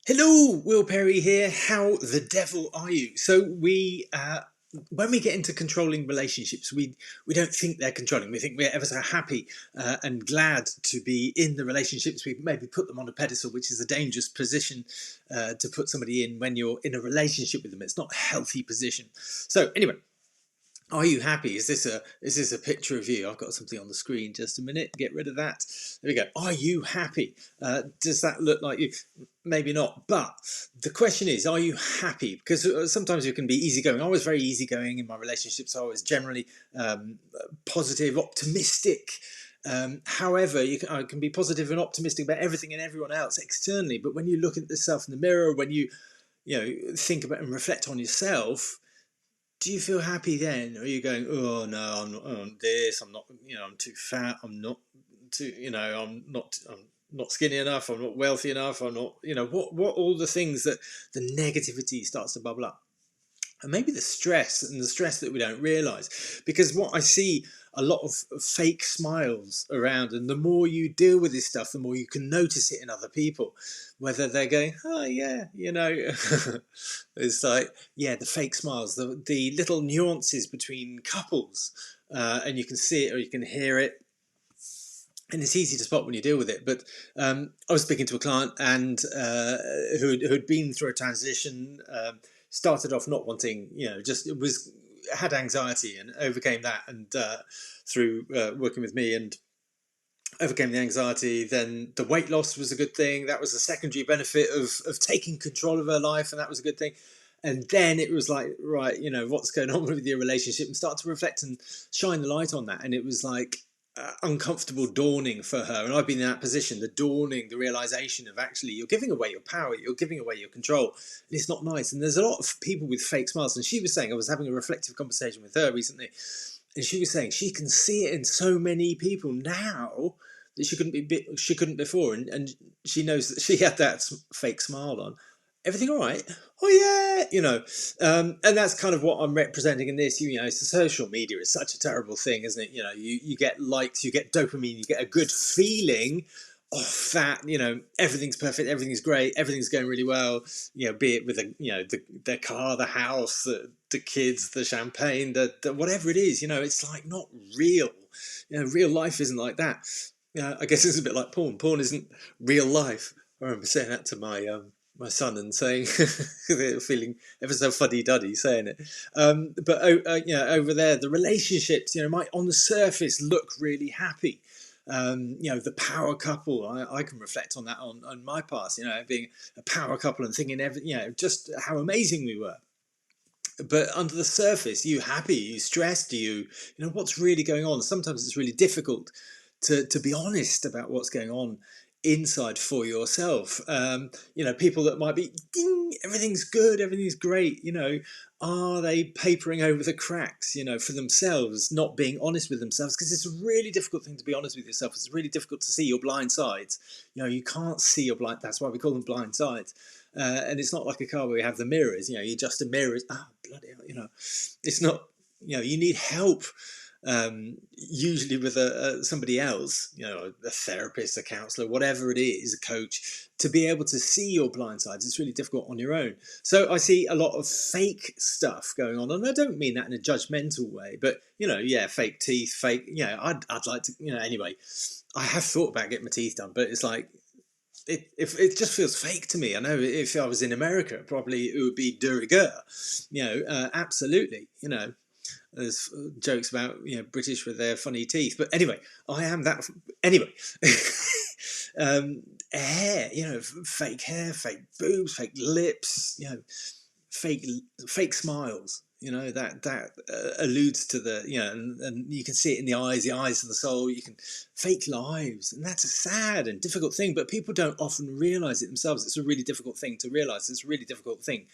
Hello, Will Perry here. How the devil are you? So when we get into controlling relationships, we don't think they're controlling. We think we're ever so happy and glad to be in the relationships. We maybe put them on a pedestal, which is a dangerous position to put somebody in when you're in a relationship with them. It's not a healthy position. So anyway. Are you happy? Is this a picture of you? I've got something on the screen. Just a minute. Get rid of that. There we go. Are you happy? Does that look like you? Maybe not. But the question is, are you happy? Because sometimes you can be easygoing. I was very easygoing in my relationships. I was generally positive, optimistic. However, I can be positive and optimistic about everything and everyone else externally. But when you look at yourself in the mirror, when you think about and reflect on yourself, do you feel happy then? Or are you going, oh no, I'm not on this, I'm not, I'm too fat, I'm not too, I'm not skinny enough, I'm not wealthy enough, I'm not, what all the things that the negativity starts to bubble up. And maybe the stress that we don't realize, because what I see a lot of fake smiles around, and the more you deal with this stuff, the more you can notice it in other people, whether they're going, oh yeah, it's like, yeah, the fake smiles, the little nuances between couples, and you can see it or you can hear it. And it's easy to spot when you deal with it. But I was speaking to a client and who'd been through a transition, started off not wanting, had anxiety and overcame that, and through working with me and overcame the anxiety. Then the weight loss was a good thing. That was a secondary benefit of taking control of her life, and that was a good thing. And then it was like, right, what's going on with your relationship, and start to reflect and shine the light on that. And it was like uncomfortable dawning for her. And I've been in that position, the realization of actually you're giving away your power, you're giving away your control. And it's not nice. And there's a lot of people with fake smiles. And she was saying, I was having a reflective conversation with her recently, and she was saying she can see it in so many people now that she couldn't before. And she knows that she had that fake smile on. Everything all right? Oh yeah, and that's kind of what I'm representing in this. Social media is such a terrible thing, isn't it? You get likes, you get dopamine, you get a good feeling of that. Everything's perfect, everything's great, everything's going really well. Be it with the car, the house, the kids, the champagne, the whatever it is. It's like not real. Real life isn't like that. I guess it's a bit like porn. Porn isn't real life. I remember saying that to my son and saying, feeling ever so fuddy-duddy saying it. But over there, the relationships, might on the surface look really happy. The power couple, I can reflect on that on my past, being a power couple and thinking, just how amazing we were. But under the surface, are you happy? Are you stressed? What's really going on? Sometimes it's really difficult to be honest about what's going on inside for yourself. People that might be, ding, everything's good, everything's great, are they papering over the cracks, for themselves, not being honest with themselves? Because it's a really difficult thing to be honest with yourself. It's really difficult to see your blind sides. You can't see your blind, that's why we call them blind sides. And it's not like a car where we have the mirrors, you adjust the mirrors, bloody hell, it's not, you need help. Usually with somebody else, a therapist, a counsellor, whatever it is, a coach, to be able to see your blind sides. It's really difficult on your own. So I see a lot of fake stuff going on, and I don't mean that in a judgmental way, but fake teeth, fake. I'd like to, anyway. I have thought about getting my teeth done, but it's like it just feels fake to me. I know if I was in America, probably it would be de rigueur. Absolutely. There's jokes about British with their funny teeth, but anyway, I am that. Anyway, fake hair, fake boobs, fake lips, fake smiles. That alludes to the and you can see it in the eyes of the soul. You can fake lives, and that's a sad and difficult thing. But people don't often realise it themselves. It's a really difficult thing to realise. It's a really difficult thing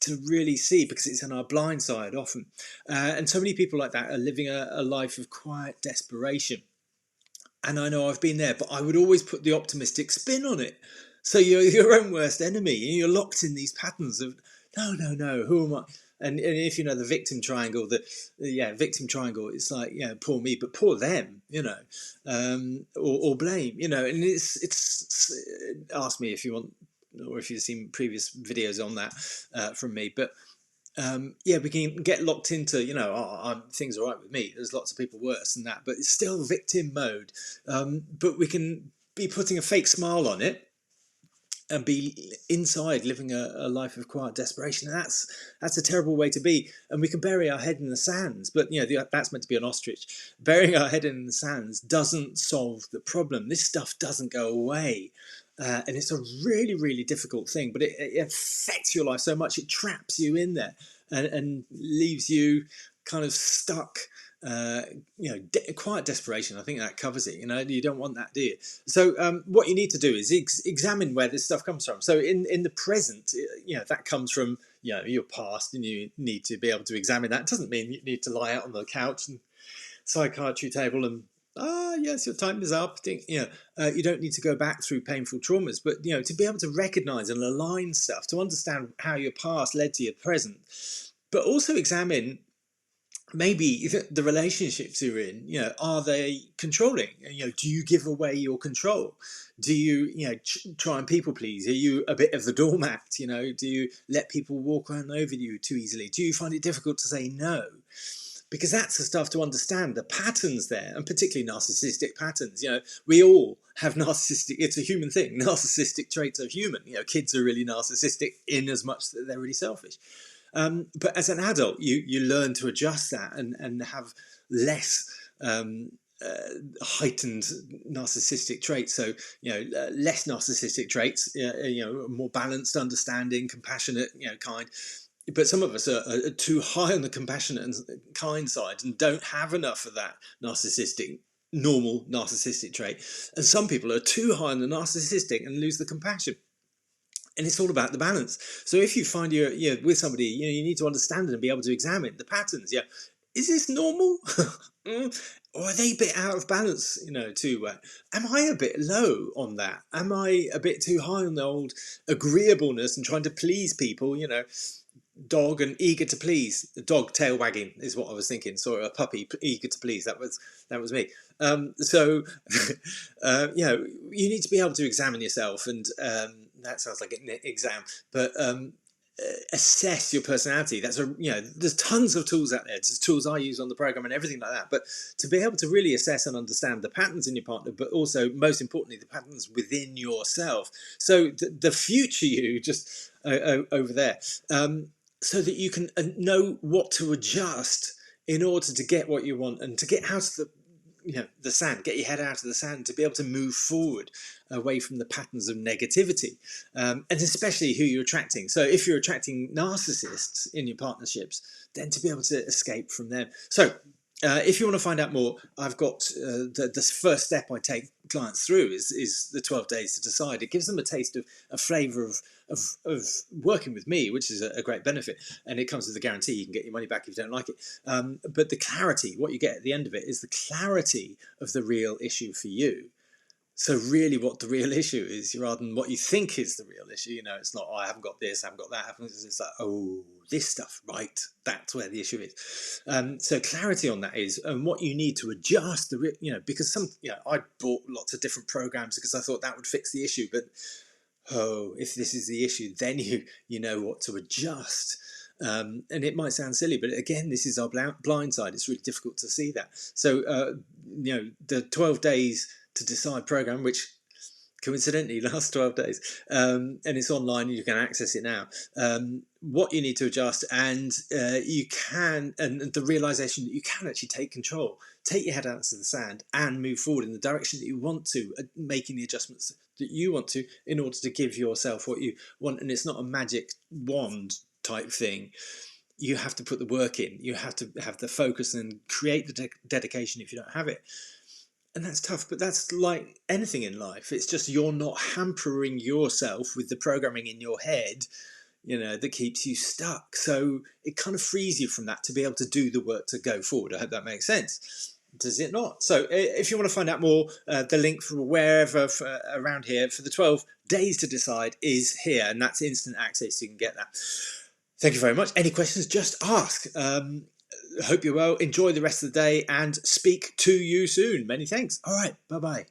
to really see, because it's in our blind side often. And so many people like that are living a life of quiet desperation. And I know I've been there, but I would always put the optimistic spin on it. So you're your own worst enemy, and you're locked in these patterns of, no, who am I? And if you know the victim triangle, victim triangle, it's like, poor me, but poor them, or blame, and it's ask me if you want or if you've seen previous videos on that from me. But yeah, we can get locked into, things are right with me. There's lots of people worse than that, but it's still victim mode. But we can be putting a fake smile on it and be inside living a life of quiet desperation. And that's a terrible way to be. And we can bury our head in the sands, but that's meant to be an ostrich. Burying our head in the sands doesn't solve the problem. This stuff doesn't go away. And it's a really, really difficult thing, but it affects your life so much. It traps you in there and leaves you kind of stuck. Quiet desperation. I think that covers it. You don't want that, do you? So what you need to do is examine where this stuff comes from. So in the present, that comes from your past, and you need to be able to examine that. It doesn't mean you need to lie out on the couch and psychiatry table and yes, your time is up. You don't need to go back through painful traumas, but to be able to recognize and align stuff, to understand how your past led to your present, but also examine maybe the relationships you're in. Are they controlling? Do you give away your control? Do you try and people please? Are you a bit of the doormat? Do you let people walk on over you too easily? Do you find it difficult to say no? Because that's the stuff to understand, the patterns there, and particularly narcissistic patterns. We all have narcissistic, it's a human thing. Narcissistic traits are human. Kids are really narcissistic in as much that they're really selfish. But as an adult, you learn to adjust that and have less heightened narcissistic traits. So, less narcissistic traits, more balanced, understanding, compassionate, kind. But some of us are too high on the compassionate and kind side and don't have enough of that normal narcissistic trait. And some people are too high on the narcissistic and lose the compassion. And it's all about the balance. So if you find you're with somebody, you need to understand it and be able to examine the patterns. Is this normal? Or are they a bit out of balance, too? Am I a bit low on that? Am I a bit too high on the old agreeableness and trying to please people, dog and eager to please? Dog tail wagging is what I was thinking. Sorry, a puppy eager to please. That was me. So you need to be able to examine yourself, and that sounds like an exam, but assess your personality. There's tons of tools out there. There's tools I use on the program and everything like that. But to be able to really assess and understand the patterns in your partner, but also most importantly the patterns within yourself. So the future you just over there. So that you can know what to adjust in order to get what you want and to get out of the sand, get your head out of the sand, to be able to move forward away from the patterns of negativity, and especially who you're attracting. So if you're attracting narcissists in your partnerships, then to be able to escape from them. So if you want to find out more, I've got the first step I take clients through is the 12 days to decide. It gives them a taste of a flavour of working with me, which is a great benefit, and it comes with a guarantee you can get your money back if you don't like it. But the clarity, what you get at the end of it, is the clarity of the real issue for you. So really what the real issue is, rather than what you think is the real issue. It's not, I haven't got this, I haven't got that. It's like, this stuff, right? That's where the issue is. So clarity on that is, and what you need to adjust, because I bought lots of different programs because I thought that would fix the issue. But, if this is the issue, then you know what to adjust. And it might sound silly, but again, this is our blind side. It's really difficult to see that. So, the 12 days to decide program, which coincidentally lasts 12 days, and it's online, you can access it now. What you need to adjust, and you can, and the realization that you can actually take control, take your head out of the sand and move forward in the direction that you want to, making the adjustments that you want to in order to give yourself what you want. And it's not a magic wand type thing. You have to put the work in. You have to have the focus and create the dedication if you don't have it. And that's tough, but that's like anything in life. It's just you're not hampering yourself with the programming in your head, that keeps you stuck. So it kind of frees you from that to be able to do the work to go forward. I hope that makes sense. Does it not? So if you want to find out more, the link from wherever around here for the 12 days to decide is here, and that's instant access. So you can get that. Thank you very much. Any questions, just ask. Hope you're well. Enjoy the rest of the day and speak to you soon. Many thanks. All right. Bye-bye.